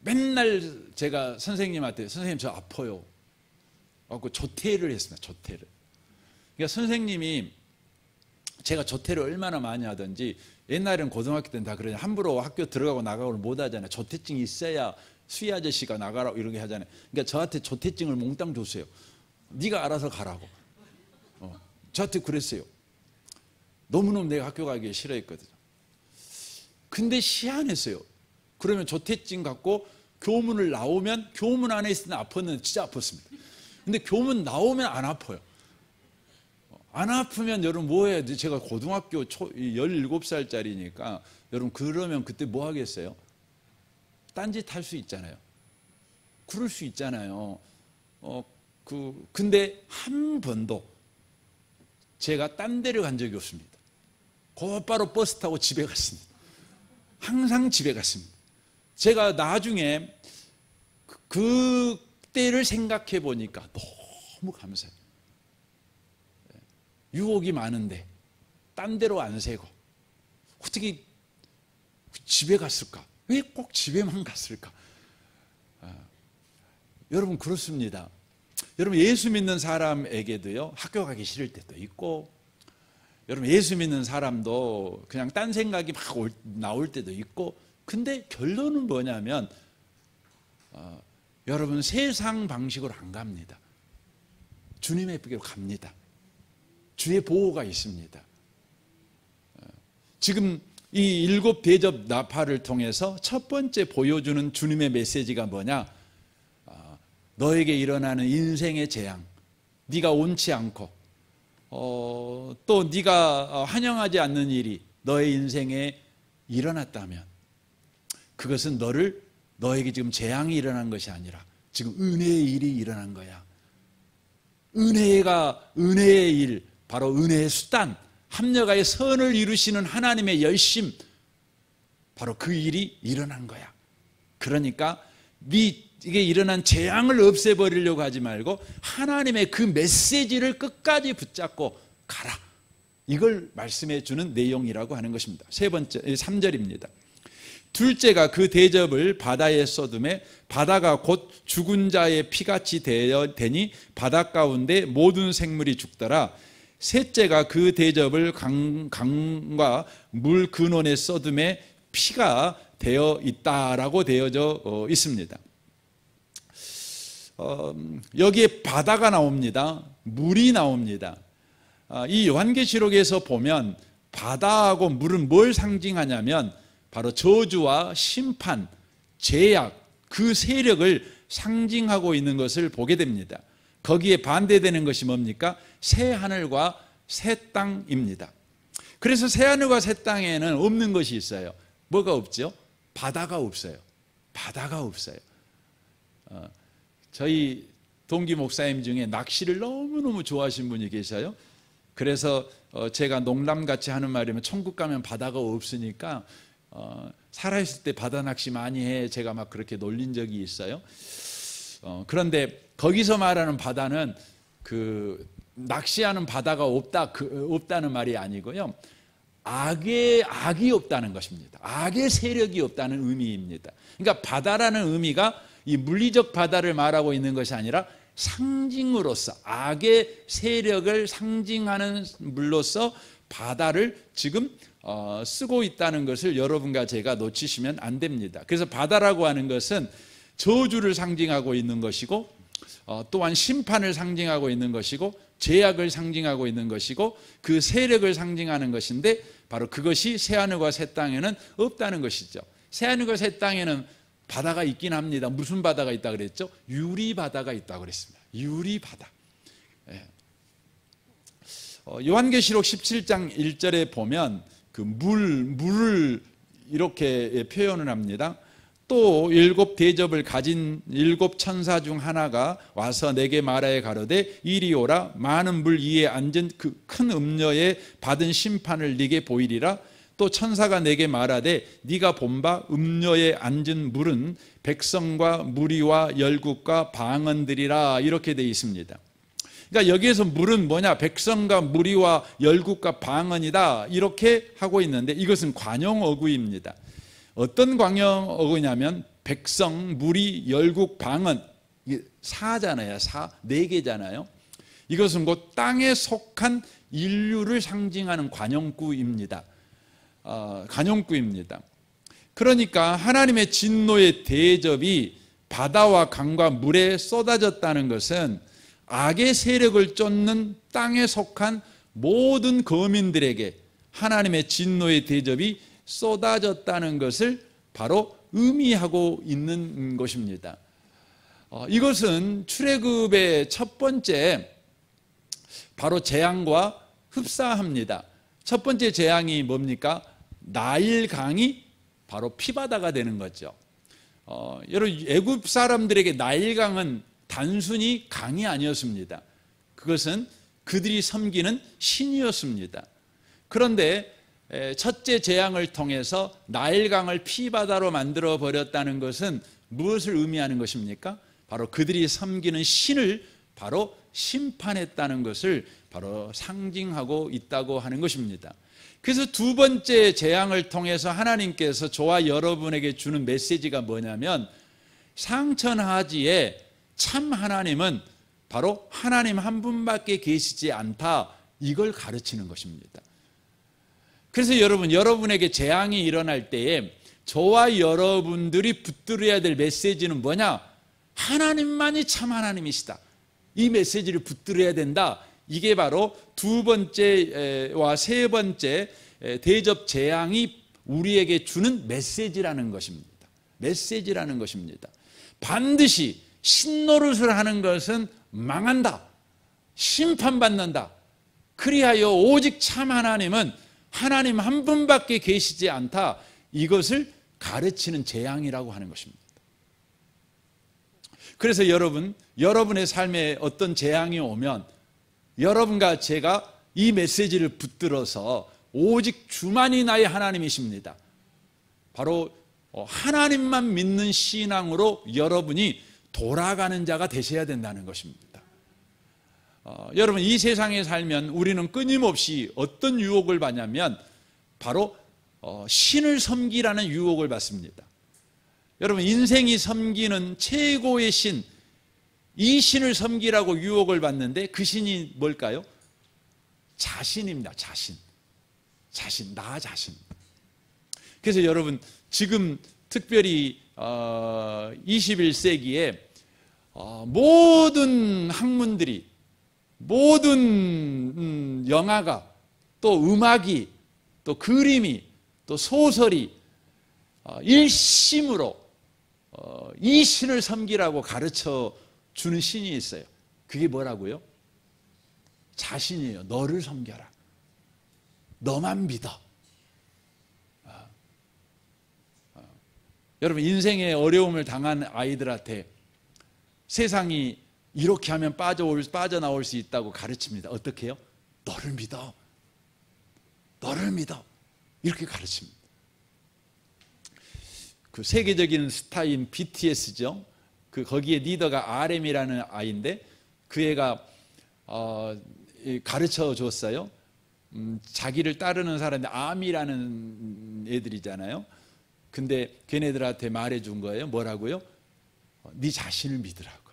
맨날 제가 선생님한테 선생님 저 아파요. 하고 조퇴를 했습니다. 조퇴를. 그러니까 선생님이 제가 조퇴를 얼마나 많이 하든지 옛날에는 고등학교 때는 다 그러냐. 함부로 학교 들어가고 나가고 못 하잖아요. 조퇴증이 있어야 수희 아저씨가 나가라고 이렇게 하잖아요. 그러니까 저한테 조퇴증을 몽땅 줬어요. 네가 알아서 가라고. 저한테 그랬어요. 너무너무 내가 학교 가기 싫어했거든요. 근데 희한했어요. 그러면 조퇴증 갖고 교문을 나오면 교문 안에 있을 때 아팠는데 진짜 아팠습니다. 근데 교문 나오면 안 아파요. 안 아프면 여러분 뭐 해야 돼? 제가 고등학교 17살짜리니까 여러분 그러면 그때 뭐 하겠어요? 딴짓 할 수 있잖아요. 그럴 수 있잖아요. 근데 한 번도 제가 딴 데를 간 적이 없습니다. 곧바로 버스 타고 집에 갔습니다. 항상 집에 갔습니다. 제가 나중에 그때를 생각해 보니까 너무 감사해요. 유혹이 많은데 딴 데로 안 새고 어떻게 집에 갔을까? 왜 꼭 집에만 갔을까? 여러분 그렇습니다. 여러분 예수 믿는 사람에게도요 학교 가기 싫을 때도 있고, 여러분 예수 믿는 사람도 그냥 딴 생각이 막 나올 때도 있고, 근데 결론은 뭐냐면 여러분 세상 방식으로 안 갑니다. 주님의 뜻으로 갑니다. 주의 보호가 있습니다. 지금 이 7 대접 나팔을 통해서 첫 번째 보여주는 주님의 메시지가 뭐냐? 너에게 일어나는 인생의 재앙, 네가 원치 않고 또 네가 환영하지 않는 일이 너의 인생에 일어났다면 그것은 너에게 지금 재앙이 일어난 것이 아니라 지금 은혜의 일이 일어난 거야. 은혜의 일, 바로 은혜의 수단, 합력하여 선을 이루시는 하나님의 열심, 바로 그 일이 일어난 거야. 그러니까 이게 일어난 재앙을 없애버리려고 하지 말고 하나님의 그 메시지를 끝까지 붙잡고 가라. 이걸 말씀해 주는 내용이라고 하는 것입니다. 3절입니다. 둘째가 그 대접을 바다에 쏟음에 바다가 곧 죽은 자의 피같이 되니 바다 가운데 모든 생물이 죽더라. 셋째가 그 대접을 강과 물 근원에 쏟음에 피가 되어 있다라고 되어져 있습니다. 여기에 바다가 나옵니다. 물이 나옵니다. 이 요한계시록에서 보면 바다하고 물은 뭘 상징하냐면 바로 저주와 심판, 죄악, 그 세력을 상징하고 있는 것을 보게 됩니다. 거기에 반대되는 것이 뭡니까? 새 하늘과 새 땅입니다. 그래서 새 하늘과 새 땅에는 없는 것이 있어요. 뭐가 없죠? 바다가 없어요. 바다가 없어요. 저희 동기 목사님 중에 낚시를 너무너무 좋아하시는 분이 계셔요. 그래서 제가 농담같이 하는 말이면 천국 가면 바다가 없으니까 살아있을 때 바다 낚시 많이 해, 제가 막 그렇게 놀린 적이 있어요. 그런데 거기서 말하는 바다는 그 낚시하는 바다가 없다는 말이 아니고요, 악이 없다는 것입니다. 악의 세력이 없다는 의미입니다. 그러니까 바다라는 의미가 이 물리적 바다를 말하고 있는 것이 아니라 상징으로서, 악의 세력을 상징하는 물로서 바다를 지금 쓰고 있다는 것을 여러분과 제가 놓치시면 안 됩니다. 그래서 바다라고 하는 것은 저주를 상징하고 있는 것이고, 또한 심판을 상징하고 있는 것이고, 죄악을 상징하고 있는 것이고, 그 세력을 상징하는 것인데, 바로 그것이 새하늘과 새 땅에는 없다는 것이죠. 새하늘과 새 땅에는 바다가 있긴 합니다. 무슨 바다가 있다고 그랬죠? 유리 바다가 있다고 그랬습니다. 유리바다. 요한계시록 17장 1절에 보면 그 물을 이렇게 표현을 합니다. 또 7 대접을 가진 7 천사 중 하나가 와서 내게 말하여 가로되 이리 오라. 많은 물 위에 앉은 그 큰 음녀에 받은 심판을 네게 보이리라. 또 천사가 내게 말하되 네가 본 바 음녀에 앉은 물은 백성과 무리와 열국과 방언들이라. 이렇게 되어 있습니다. 그러니까 여기에서 물은 뭐냐? 백성과 무리와 열국과 방언이다, 이렇게 하고 있는데, 이것은 관용어구입니다. 어떤 관용어구냐면 백성, 무리, 열국, 방언, 이게 사잖아요. 네 개잖아요. 이것은 곧 땅에 속한 인류를 상징하는 관용구입니다. 관용구입니다. 그러니까 하나님의 진노의 대접이 바다와 강과 물에 쏟아졌다는 것은 악의 세력을 쫓는 땅에 속한 모든 거민들에게 하나님의 진노의 대접이 쏟아졌다는 것을 바로 의미하고 있는 것입니다. 이것은 출애굽의 첫 번째 바로 재앙과 흡사합니다. 첫 번째 재앙이 뭡니까? 나일강이 바로 피바다가 되는 거죠. 여러분, 애굽 사람들에게 나일강은 단순히 강이 아니었습니다. 그것은 그들이 섬기는 신이었습니다. 그런데 첫째 재앙을 통해서 나일강을 피바다로 만들어 버렸다는 것은 무엇을 의미하는 것입니까? 바로 그들이 섬기는 신을 바로 심판했다는 것을 바로 상징하고 있다고 하는 것입니다. 그래서 두 번째 재앙을 통해서 하나님께서 저와 여러분에게 주는 메시지가 뭐냐면, 상천하지에 참 하나님은 바로 하나님 한 분밖에 계시지 않다, 이걸 가르치는 것입니다. 그래서 여러분에게 재앙이 일어날 때에 저와 여러분들이 붙들어야 될 메시지는 뭐냐? 하나님만이 참 하나님이시다, 이 메시지를 붙들어야 된다. 이게 바로 두 번째와 세 번째 대접 재앙이 우리에게 주는 메시지라는 것입니다. 메시지라는 것입니다. 반드시 신노릇을 하는 것은 망한다, 심판받는다. 그리하여 오직 참 하나님은 하나님 한 분밖에 계시지 않다, 이것을 가르치는 재앙이라고 하는 것입니다. 그래서 여러분의 삶에 어떤 재앙이 오면 여러분과 제가 이 메시지를 붙들어서 오직 주만이 나의 하나님이십니다, 바로 하나님만 믿는 신앙으로 여러분이 돌아가는 자가 되셔야 된다는 것입니다. 여러분, 이 세상에 살면 우리는 끊임없이 어떤 유혹을 받냐면 바로 신을 섬기라는 유혹을 받습니다. 여러분, 인생이 섬기는 최고의 신, 이 신을 섬기라고 유혹을 받는데 그 신이 뭘까요? 자신입니다. 자신, 나 자신. 그래서 여러분, 지금 특별히 21세기에 모든 학문들이, 모든 영화가, 또 음악이, 또 그림이, 또 소설이 일심으로 이 신을 섬기라고 가르쳐 주는 신이 있어요. 그게 뭐라고요? 자신이에요. 너를 섬겨라, 너만 믿어. 여러분, 인생의 어려움을 당한 아이들한테 세상이 이렇게 하면 빠져나올 수 있다고 가르칩니다. 어떻게 해요? 너를 믿어, 너를 믿어, 이렇게 가르칩니다. 그 세계적인 스타인 BTS죠. 거기에 리더가 RM이라는 아이인데 그 애가 가르쳐 줬어요. 자기를 따르는 사람인데 아미라는 애들이잖아요. 근데 걔네들한테 말해 준 거예요. 뭐라고요? 네 자신을 믿으라고.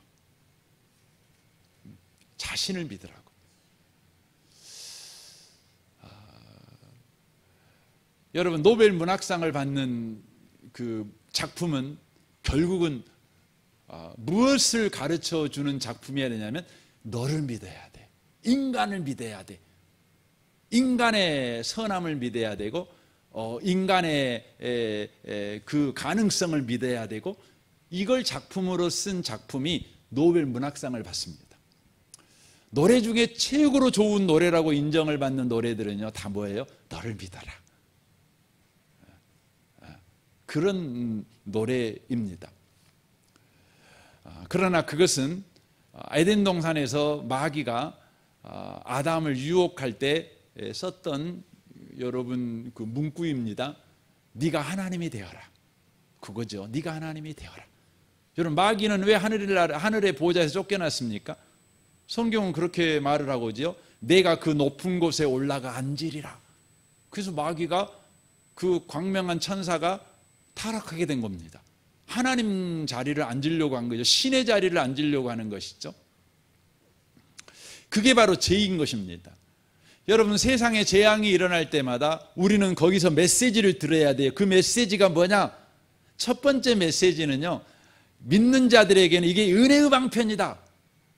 자신을 믿으라고. 여러분, 노벨 문학상을 받는 그 작품은 결국은 무엇을 가르쳐 주는 작품이어야 되냐면 너를 믿어야 돼, 인간을 믿어야 돼, 인간의 선함을 믿어야 되고 인간의 그 가능성을 믿어야 되고, 이걸 작품으로 쓴 작품이 노벨 문학상을 받습니다. 노래 중에 최고로 좋은 노래라고 인정을 받는 노래들은요, 다 뭐예요? 너를 믿어라. 그런 노래입니다. 그러나 그것은 에덴 동산에서 마귀가 아담을 유혹할 때 썼던 여러분 그 문구입니다. 네가 하나님이 되어라. 그거죠. 네가 하나님이 되어라. 여러분, 마귀는 왜 하늘의 보좌에서 쫓겨났습니까? 성경은 그렇게 말을 하고지요. 내가 그 높은 곳에 올라가 앉으리라. 그래서 마귀가, 그 광명한 천사가 타락하게 된 겁니다. 하나님 자리를 앉으려고 한 거죠. 신의 자리를 앉으려고 하는 것이죠. 그게 바로 죄인 것입니다. 여러분, 세상에 재앙이 일어날 때마다 우리는 거기서 메시지를 들어야 돼요. 그 메시지가 뭐냐? 첫 번째 메시지는요, 믿는 자들에게는 이게 은혜의 방편이다,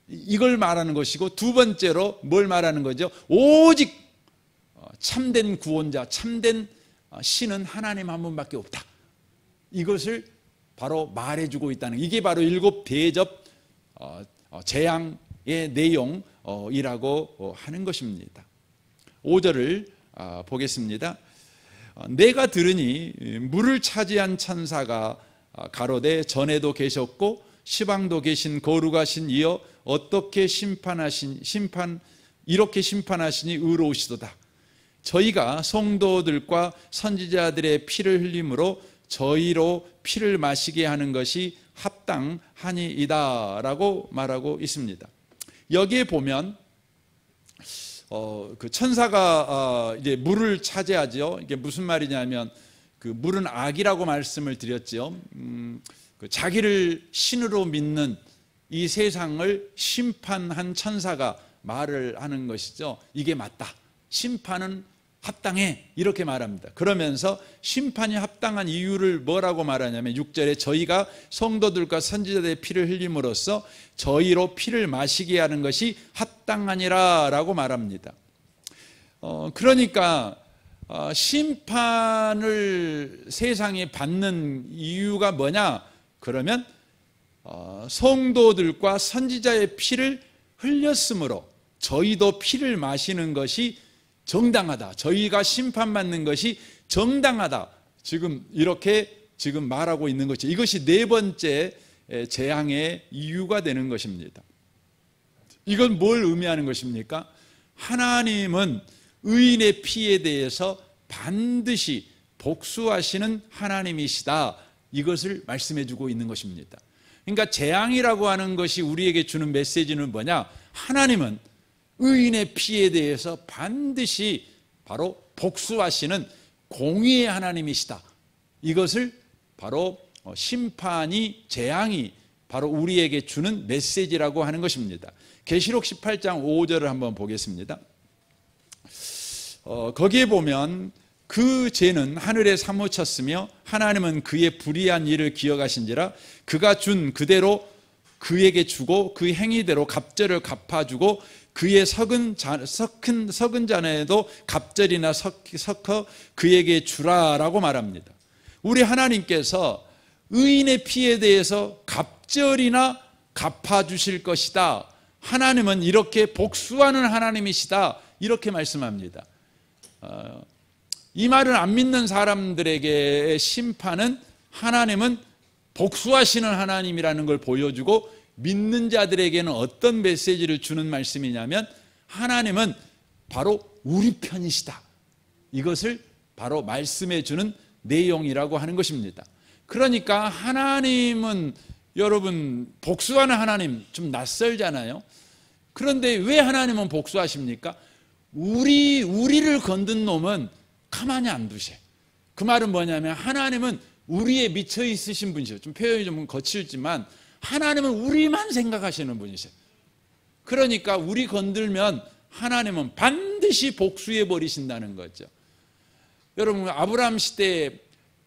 이걸 말하는 것이고, 두 번째로 뭘 말하는 거죠? 오직 참된 구원자, 참된 신은 하나님 한 분밖에 없다, 이것을 바로 말해주고 있다는, 이게 바로 일곱 대접 재앙의 내용이라고 하는 것입니다. 5절을 보겠습니다. 내가 들으니 물을 차지한 천사가 가로되 전에도 계셨고 시방도 계신 거룩하신 이여 어떻게 이렇게 심판하시니 의로우시도다. 저희가 성도들과 선지자들의 피를 흘림으로 저희로 피를 마시게 하는 것이 합당하니이다 라고 말하고 있습니다. 여기에 보면 그 천사가 이제 물을 차지하죠. 이게 무슨 말이냐면, 그 물은 악이라고 말씀을 드렸죠. 그 자기를 신으로 믿는 이 세상을 심판한 천사가 말을 하는 것이죠. 이게 맞다, 심판은 합당해, 이렇게 말합니다. 그러면서 심판이 합당한 이유를 뭐라고 말하냐면 6절에 저희가 성도들과 선지자들의 피를 흘림으로써 저희로 피를 마시게 하는 것이 합당하니라 라고 말합니다. 그러니까 심판을 세상에 받는 이유가 뭐냐? 그러면 성도들과 선지자의 피를 흘렸으므로 저희도 피를 마시는 것이 정당하다, 저희가 심판받는 것이 정당하다, 지금 이렇게 지금 말하고 있는 것이, 이것이 네 번째 재앙의 이유가 되는 것입니다. 이건 뭘 의미하는 것입니까? 하나님은 의인의 피에 대해서 반드시 복수하시는 하나님이시다, 이것을 말씀해 주고 있는 것입니다. 그러니까 재앙이라고 하는 것이 우리에게 주는 메시지는 뭐냐? 하나님은 의인의 피에 대해서 반드시 바로 복수하시는 공의의 하나님이시다, 이것을 바로 심판이, 재앙이 바로 우리에게 주는 메시지라고 하는 것입니다. 계시록 18장 5절을 한번 보겠습니다. 거기에 보면 그 죄는 하늘에 사무쳤으며 하나님은 그의 불의한 일을 기억하신지라 그가 준 그대로 그에게 주고 그 행위대로 갑절을 갚아주고 그의 섞은 잔에도 갑절이나 섞어 그에게 주라라고 말합니다. 우리 하나님께서 의인의 피에 대해서 갑절이나 갚아주실 것이다, 하나님은 이렇게 복수하는 하나님이시다, 이렇게 말씀합니다. 이 말을 안 믿는 사람들에게 심판은 하나님은 복수하시는 하나님이라는 걸 보여주고, 믿는 자들에게는 어떤 메시지를 주는 말씀이냐면 하나님은 바로 우리 편이시다, 이것을 바로 말씀해 주는 내용이라고 하는 것입니다. 그러니까 하나님은, 여러분, 복수하는 하나님 좀 낯설잖아요. 그런데 왜 하나님은 복수하십니까? 우리를 건든 놈은 가만히 안 두셔. 그 말은 뭐냐면 하나님은 우리에 미쳐 있으신 분이세요. 좀 표현이 좀 거칠지만 하나님은 우리만 생각하시는 분이세요. 그러니까 우리 건들면 하나님은 반드시 복수해 버리신다는 거죠. 여러분, 아브라함 시대에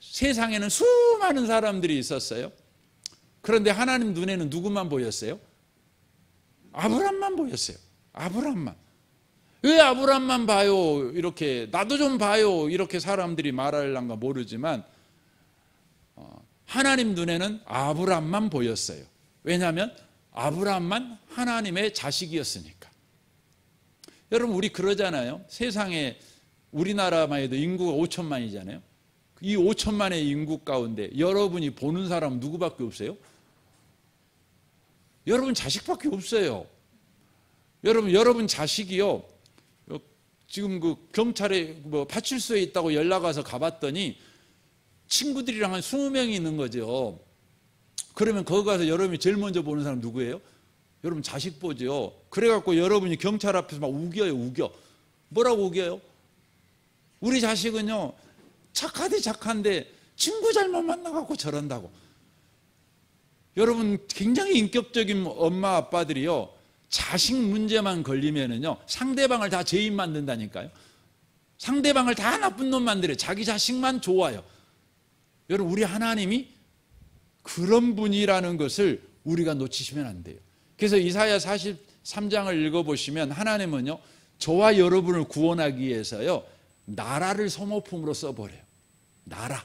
세상에는 수많은 사람들이 있었어요. 그런데 하나님 눈에는 누구만 보였어요? 아브라함만 보였어요. 아브라함만. 왜 아브라함만 봐요? 이렇게 나도 좀 봐요, 이렇게 사람들이 말하려는가 모르지만 하나님 눈에는 아브라함만 보였어요. 왜냐하면 아브라함만 하나님의 자식이었으니까. 여러분 우리 그러잖아요. 세상에 우리나라만 해도 인구가 5천만이잖아요. 이 5천만의 인구 가운데 여러분이 보는 사람 누구밖에 없어요? 여러분 자식밖에 없어요. 여러분 자식이요. 지금 그 경찰에 파출소에 있다고 연락 와서 가봤더니 친구들이랑 한 20명이 있는 거죠. 그러면 거기 가서 여러분이 제일 먼저 보는 사람 누구예요? 여러분 자식 보죠. 그래갖고 여러분이 경찰 앞에서 막 우겨요, 우겨. 뭐라고 우겨요? 우리 자식은요, 착한데 친구 잘못 만나갖고 저런다고. 여러분 굉장히 인격적인 엄마 아빠들이요, 자식 문제만 걸리면은요, 상대방을 다 죄인 만든다니까요. 상대방을 다 나쁜 놈 만들어요. 자기 자식만 좋아요. 여러분 우리 하나님이 그런 분이라는 것을 우리가 놓치시면 안 돼요. 그래서 이사야 43장을 읽어보시면 하나님은요, 저와 여러분을 구원하기 위해서요, 나라를 소모품으로 써버려요. 나라,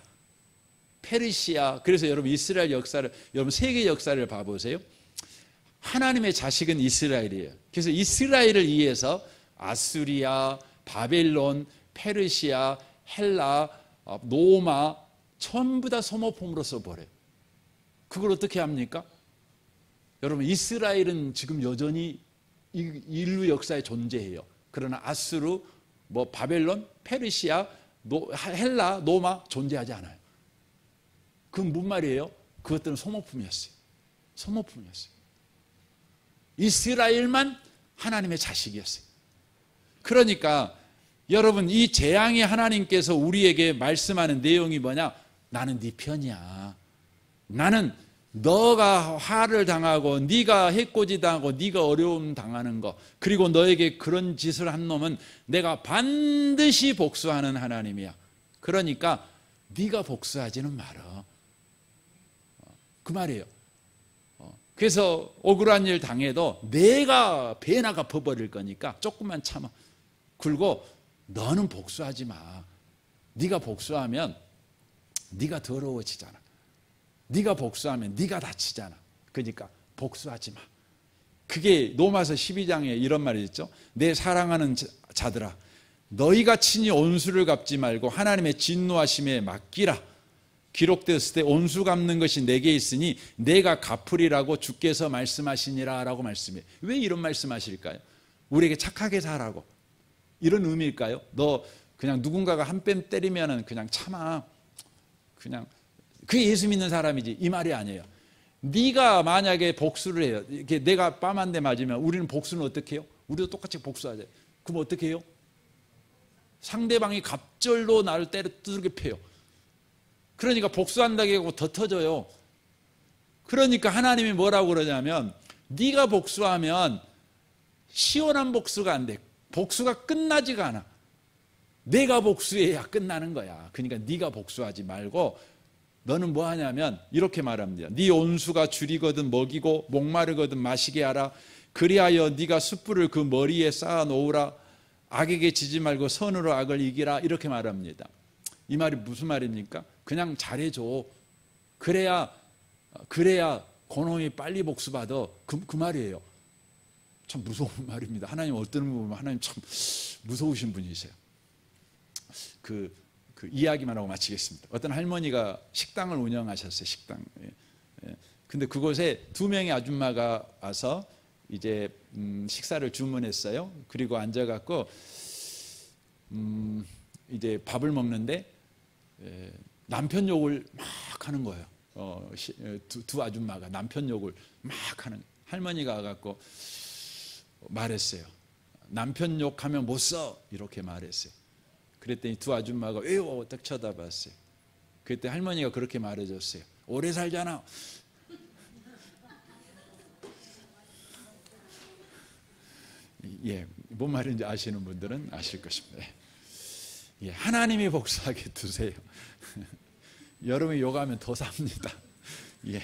페르시아. 그래서 여러분 이스라엘 역사를, 여러분 세계 역사를 봐보세요. 하나님의 자식은 이스라엘이에요. 그래서 이스라엘을 위해서 아수리아, 바벨론, 페르시아, 헬라, 로마 전부 다 소모품으로 써버려요. 그걸 어떻게 합니까? 여러분 이스라엘은 지금 여전히 인류 역사에 존재해요. 그러나 아수르, 바벨론, 페르시아, 헬라, 로마 존재하지 않아요. 그건 뭔 말이에요? 그것들은 소모품이었어요. 소모품이었어요. 이스라엘만 하나님의 자식이었어요. 그러니까 여러분 이 재앙의 하나님께서 우리에게 말씀하는 내용이 뭐냐? 나는 네 편이야. 나는 너가 화를 당하고 네가 해코지 당하고 네가 어려움 당하는 거, 그리고 너에게 그런 짓을 한 놈은 내가 반드시 복수하는 하나님이야. 그러니까 네가 복수하지는 말어. 그 말이에요. 그래서 억울한 일 당해도 내가 배나 갚아버릴 거니까 조금만 참아. 그리고 너는 복수하지 마. 네가 복수하면 네가 더러워지잖아. 네가 복수하면 네가 다치잖아. 그러니까 복수하지 마. 그게 로마서 12장에 이런 말이 있죠. 내 사랑하는 자들아, 너희가 친히 온수를 갚지 말고 하나님의 진노하심에 맡기라. 기록되었을 때 온수 갚는 것이 내게 있으니 내가 갚으리라고 주께서 말씀하시니라 라고 말씀해요. 왜 이런 말씀하실까요? 우리에게 착하게 살라고. 이런 의미일까요? 너 그냥 누군가가 한 뺨 때리면은 그냥 참아. 그냥 그게 예수 믿는 사람이지, 이 말이 아니에요. 네가 만약에 복수를 해요. 이렇게 내가 뺨 한 대 맞으면 우리는 복수는 어떻게 해요? 우리도 똑같이 복수하자. 그럼 어떻게 해요? 상대방이 갑절로 나를 때려 두들겨 패요. 그러니까 복수한다고 하고 더 터져요. 그러니까 하나님이 뭐라고 그러냐면 네가 복수하면 시원한 복수가 안 돼. 복수가 끝나지가 않아. 내가 복수해야 끝나는 거야. 그러니까 네가 복수하지 말고 너는 뭐 하냐면 이렇게 말합니다. 네 온수가 줄이거든 먹이고 목마르거든 마시게 하라. 그리하여 네가 숯불을 그 머리에 쌓아 놓으라. 악에게 지지 말고 선으로 악을 이기라. 이렇게 말합니다. 이 말이 무슨 말입니까? 그냥 잘해줘. 그래야 그놈이 빨리 복수받아. 그 말이에요. 참 무서운 말입니다. 하나님 어떤 분 보면 하나님 참 무서우신 분이세요. 그 이야기만 하고 마치겠습니다. 어떤 할머니가 식당을 운영하셨어요. 식당. 근데 그곳에 2명의 아줌마가 와서 이제 식사를 주문했어요. 그리고 앉아갖고 이제 밥을 먹는데 남편 욕을 막 하는 거예요. 두 아줌마가 남편 욕을 막 하는. 할머니가 와갖고 말했어요. 남편 욕하면 못 써. 이렇게 말했어요. 그랬더니 두 아줌마가 왜요? 딱 쳐다봤어요. 그때 할머니가 그렇게 말해줬어요. 오래 살잖아. 예, 뭔 말인지 아시는 분들은 아실 것입니다. 예, 하나님이 복수하게 두세요. 여러분이 욕하면 더 삽니다. 예,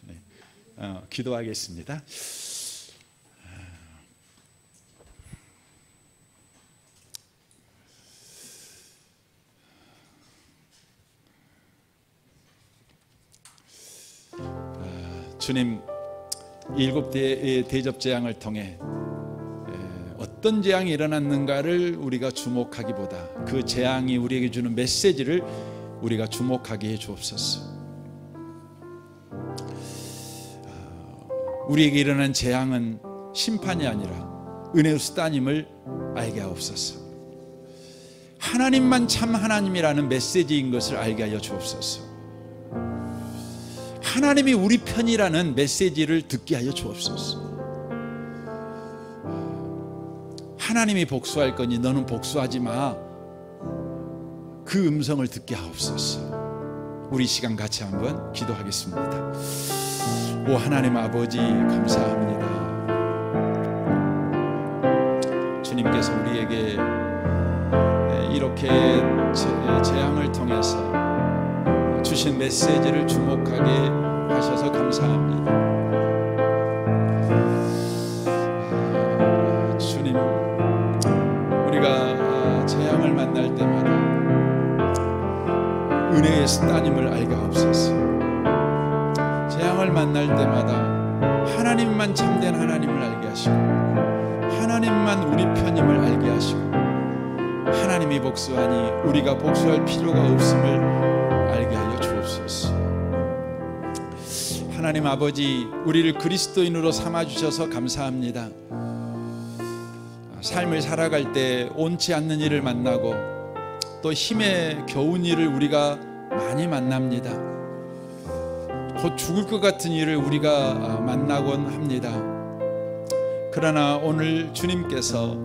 네. 기도하겠습니다. 주님, 7대의 대접 재앙을 통해 어떤 어떤 재앙이 일어났는가를 우리가 주목하기보다 그 재앙이 우리에게 주는 메시지를 우리가 주목하게 해 주옵소서. 우리에게 일어난 재앙은 심판이 아니라 은혜의 수단임을 알게 하옵소서. 하나님만 참 하나님이라는 메시지인 것을 알게 하여 주옵소서. 하나님이 우리 편이라는 메시지를 듣게 하여 주옵소서. 하나님이 복수할 거니 너는 복수하지 마. 그 음성을 듣게 하옵소서. 우리 시간 같이 한번 기도하겠습니다. 오 하나님 아버지 감사합니다. 주님께서 우리에게 이렇게 재앙을 통해서 주신 메시지를 주목하게 하셔서 감사합니다. 주님, 우리가 재앙을 만날 때마다 은혜의 수단임을 알게 하옵소서. 재앙을 만날 때마다 하나님만 참된 하나님을 알게 하시고 하나님만 우리 편임을 알게 하시고 하나님이 복수하니 우리가 복수할 필요가 없음을 알게 하여 주옵소서. 하나님 아버지, 우리를 그리스도인으로 삼아주셔서 감사합니다. 삶을 살아갈 때 온치 않는 일을 만나고 또 힘에 겨운 일을 우리가 많이 만납니다. 곧 죽을 것 같은 일을 우리가 만나곤 합니다. 그러나 오늘 주님께서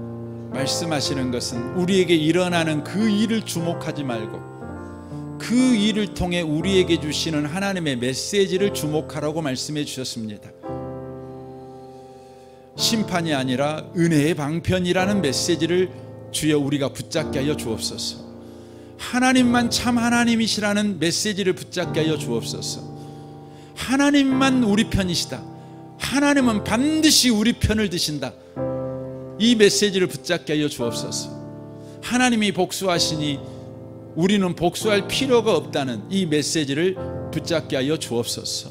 말씀하시는 것은 우리에게 일어나는 그 일을 주목하지 말고 그 일을 통해 우리에게 주시는 하나님의 메시지를 주목하라고 말씀해 주셨습니다. 심판이 아니라 은혜의 방편이라는 메시지를 주여 우리가 붙잡게 하여 주옵소서. 하나님만 참 하나님이시라는 메시지를 붙잡게 하여 주옵소서. 하나님만 우리 편이시다. 하나님은 반드시 우리 편을 드신다. 이 메시지를 붙잡게 하여 주옵소서. 하나님이 복수하시니 우리는 복수할 필요가 없다는 이 메시지를 붙잡게 하여 주옵소서.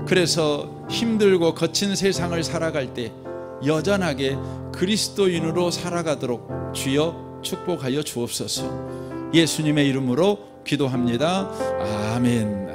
그래서 힘들고 거친 세상을 살아갈 때 여전하게 그리스도인으로 살아가도록 주여 축복하여 주옵소서. 예수님의 이름으로 기도합니다. 아멘.